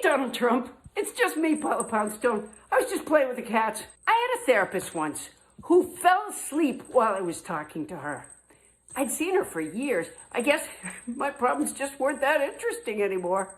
Donald Trump. It's just me, Paula Poundstone. I was just playing with the cats. I had a therapist once who fell asleep while I was talking to her. I'd seen her for years. I guess my problems just weren't that interesting anymore.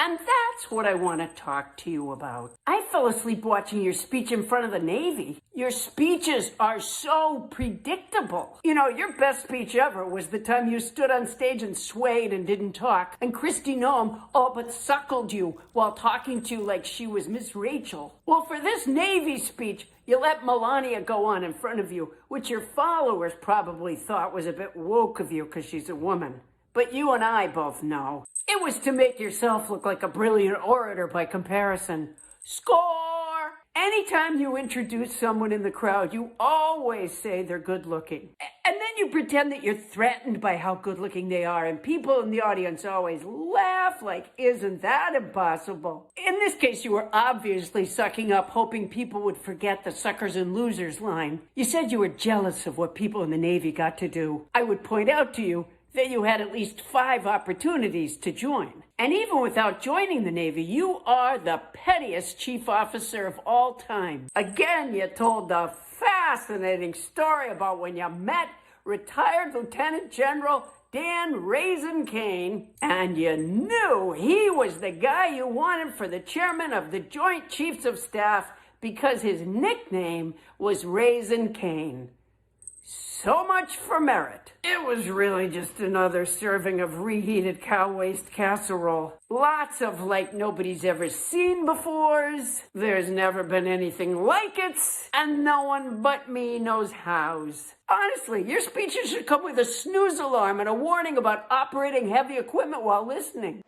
And that's what I want to talk to you about. I fell asleep watching your speech in front of the Navy. Your speeches are so predictable. You know, your best speech ever was the time you stood on stage and swayed and didn't talk. And Kristi Noem all but suckled you while talking to you like she was Miss Rachel. Well, for this Navy speech, you let Melania go on in front of you, which your followers probably thought was a bit woke of you because she's a woman. But you and I both know it was to make yourself look like a brilliant orator by comparison. Score! Anytime you introduce someone in the crowd, you always say they're good looking. And then you pretend that you're threatened by how good looking they are, and people in the audience always laugh like, isn't that impossible? In this case, you were obviously sucking up, hoping people would forget the suckers and losers line. You said you were jealous of what people in the Navy got to do. I would point out to you that you had at least 5 opportunities to join. And even without joining the Navy, you are the pettiest chief officer of all time. Again, you told the fascinating story about when you met retired Lieutenant General Dan Raisin Kane, and you knew he was the guy you wanted for the chairman of the Joint Chiefs of Staff because his nickname was Raisin Kane. So much for merit. It was really just another serving of reheated cow waste casserole. Lots of like nobody's ever seen befores. There's never been anything like it. And no one but me knows hows. Honestly, your speeches should come with a snooze alarm and a warning about operating heavy equipment while listening.